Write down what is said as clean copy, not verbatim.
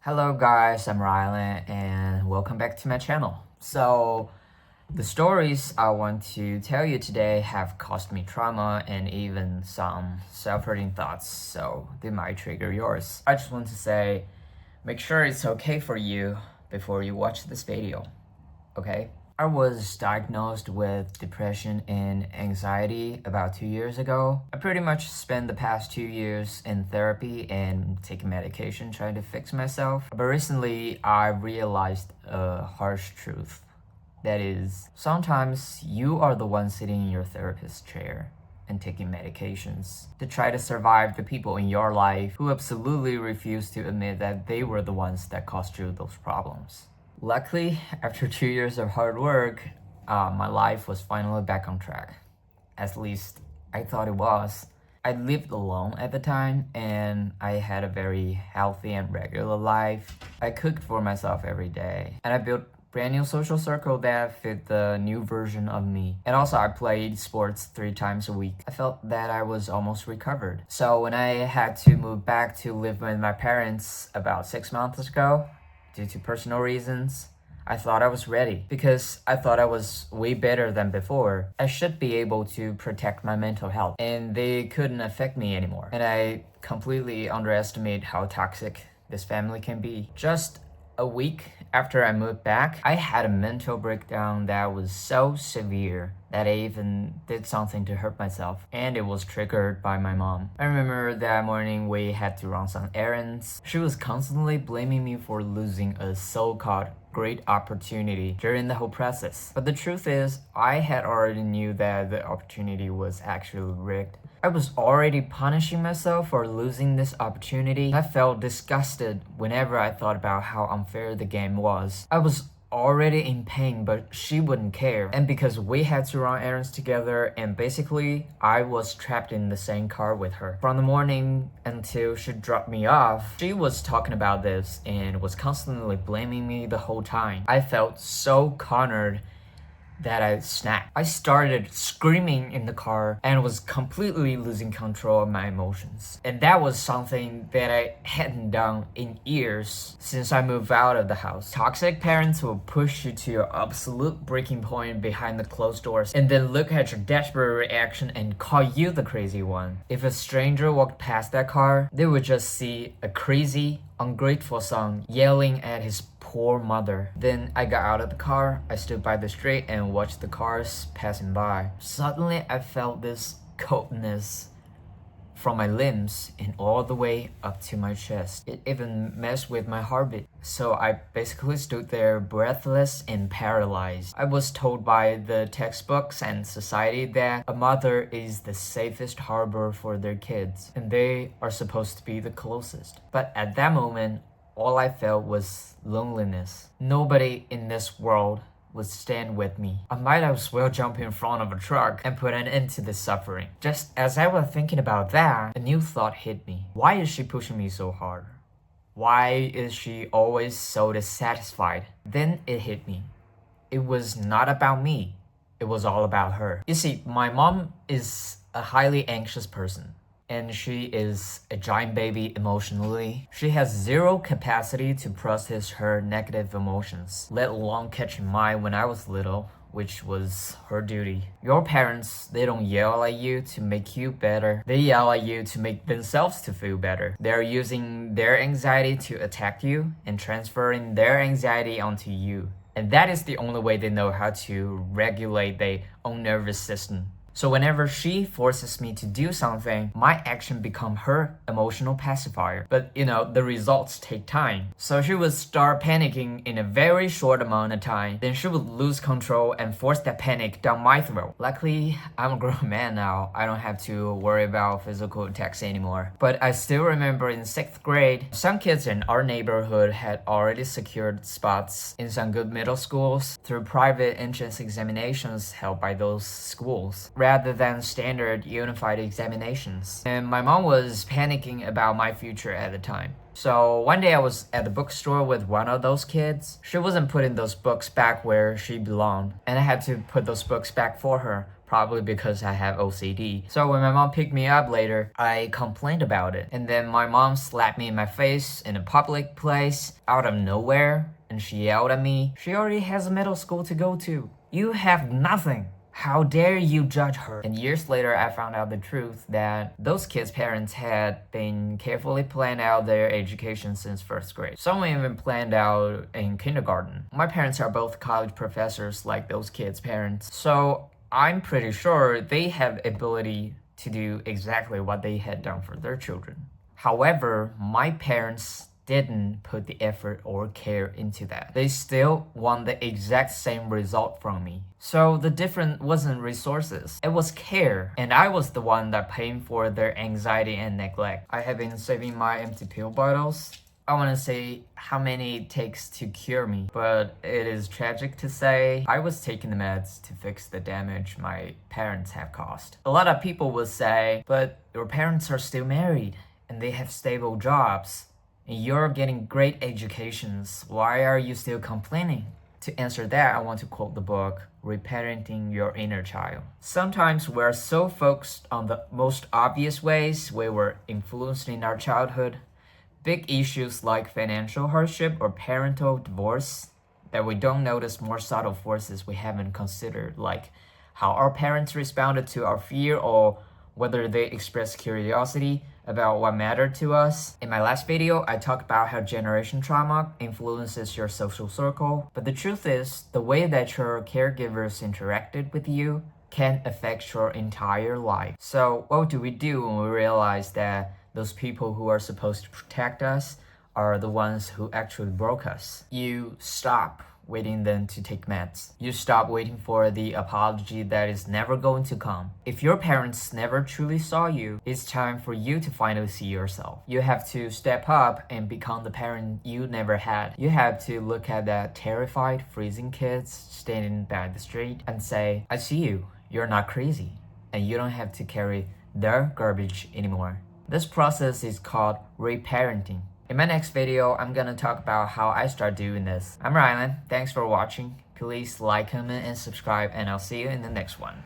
Hello guys, I'm Rylan and welcome back to my channel. So, the stories I want to tell you today have caused me trauma and even some self-hurting thoughts, so they might trigger yours. I just want to say, make sure it's okay for you before you watch this video, okay? I was diagnosed with depression and anxiety about 2 years ago. I pretty much spent the past 2 years in therapy and taking medication trying to fix myself. But recently, I realized a harsh truth. That is, sometimes you are the one sitting in your therapist's chair and taking medications to try to survive the people in your life who absolutely refuse to admit that they were the ones that caused you those problems. Luckily, after 2 years of hard work, my life was finally back on track. At least, I thought it was. I lived alone at the time, and I had a very healthy and regular life. I cooked for myself every day, and I built brand new social circle that fit the new version of me. And also I played sports 3 times a week. I felt that I was almost recovered. So when I had to move back to live with my parents about 6 months ago, due to personal reasons, I thought I was ready because I thought I was way better than before. I should be able to protect my mental health and they couldn't affect me anymore. And I completely underestimate how toxic this family can be. Just a week after I moved back, I had a mental breakdown that was so severe that I even did something to hurt myself, and it was triggered by my mom. I remember that morning we had to run some errands. She was constantly blaming me for losing a so-called great opportunity during the whole process. But the truth is, I had already knew that the opportunity was actually rigged. I was already punishing myself for losing this opportunity. I felt disgusted whenever I thought about how unfair the game was. I was already in pain, but she wouldn't care. And because we had to run errands together, and basically I was trapped in the same car with her. From the morning until she dropped me off, she was talking about this and was constantly blaming me the whole time. I felt so cornered that I snapped. I started screaming in the car and was completely losing control of my emotions. And that was something that I hadn't done in years since I moved out of the house. Toxic parents will push you to your absolute breaking point behind the closed doors and then look at your desperate reaction and call you the crazy one. If a stranger walked past that car, they would just see a crazy, ungrateful son yelling at his poor mother. Then I got out of the car, I stood by the street and watched the cars passing by. Suddenly I felt this coldness from my limbs and all the way up to my chest. It even messed with my heartbeat. So I basically stood there breathless and paralyzed. I was told by the textbooks and society that a mother is the safest harbor for their kids, and they are supposed to be the closest. But at that moment, all I felt was loneliness. Nobody in this world would stand with me. I might as well jump in front of a truck and put an end to this suffering. Just as I was thinking about that, a new thought hit me. Why is she pushing me so hard? Why is she always so dissatisfied? Then it hit me. It was not about me. It was all about her. You see, my mom is a highly anxious person, and she is a giant baby emotionally. She has zero capacity to process her negative emotions, let alone catching mine when I was little, which was her duty. Your parents, they don't yell at you to make you better. They yell at you to make themselves to feel better. They're using their anxiety to attack you and transferring their anxiety onto you. And that is the only way they know how to regulate their own nervous system. So whenever she forces me to do something, my action becomes her emotional pacifier. But the results take time. So she would start panicking in a very short amount of time. Then she would lose control and force that panic down my throat. Luckily, I'm a grown man now. I don't have to worry about physical attacks anymore. But I still remember in 6th grade, some kids in our neighborhood had already secured spots in some good middle schools through private entrance examinations held by those schools, rather than standard unified examinations. And my mom was panicking about my future at the time. So one day I was at the bookstore with one of those kids. She wasn't putting those books back where she belonged, and I had to put those books back for her. probably because I have OCD. So when my mom picked me up later, I complained about it. And then my mom slapped me in my face in a public place out of nowhere, and she yelled at me. She already has a middle school to go to. You have nothing. How dare you judge her? And years later, I found out the truth that those kids' parents had been carefully planned out their education since first grade. Some even planned out in kindergarten. My parents are both college professors like those kids' parents. So I'm pretty sure they have ability to do exactly what they had done for their children. However, my parents didn't put the effort or care into that. They still want the exact same result from me. So the difference wasn't resources, it was care. And I was the one that paying for their anxiety and neglect. I have been saving my empty pill bottles. I want to say how many it takes to cure me, but it is tragic to say I was taking the meds to fix the damage my parents have caused. A lot of people will say, but your parents are still married and they have stable jobs. You're getting great educations. Why are you still complaining? To answer that, I want to quote the book, Reparenting Your Inner Child. Sometimes we're so focused on the most obvious ways we were influenced in our childhood, big issues like financial hardship or parental divorce, that we don't notice more subtle forces we haven't considered, like how our parents responded to our fear or whether they expressed curiosity about what mattered to us. In my last video, I talked about how generation trauma influences your social circle, but the truth is, the way that your caregivers interacted with you can affect your entire life. So what do we do when we realize that those people who are supposed to protect us are the ones who actually broke us? You stop waiting them to take meds. You stop waiting for the apology that is never going to come. If your parents never truly saw you, it's time for you to finally see yourself. You have to step up and become the parent you never had. You have to look at that terrified, freezing kids standing by the street and say, I see you. You're not crazy. And you don't have to carry their garbage anymore. This process is called reparenting. In my next video, I'm gonna talk about how I start doing this. I'm Rylan. Thanks for watching. Please like, comment, and subscribe, and I'll see you in the next one.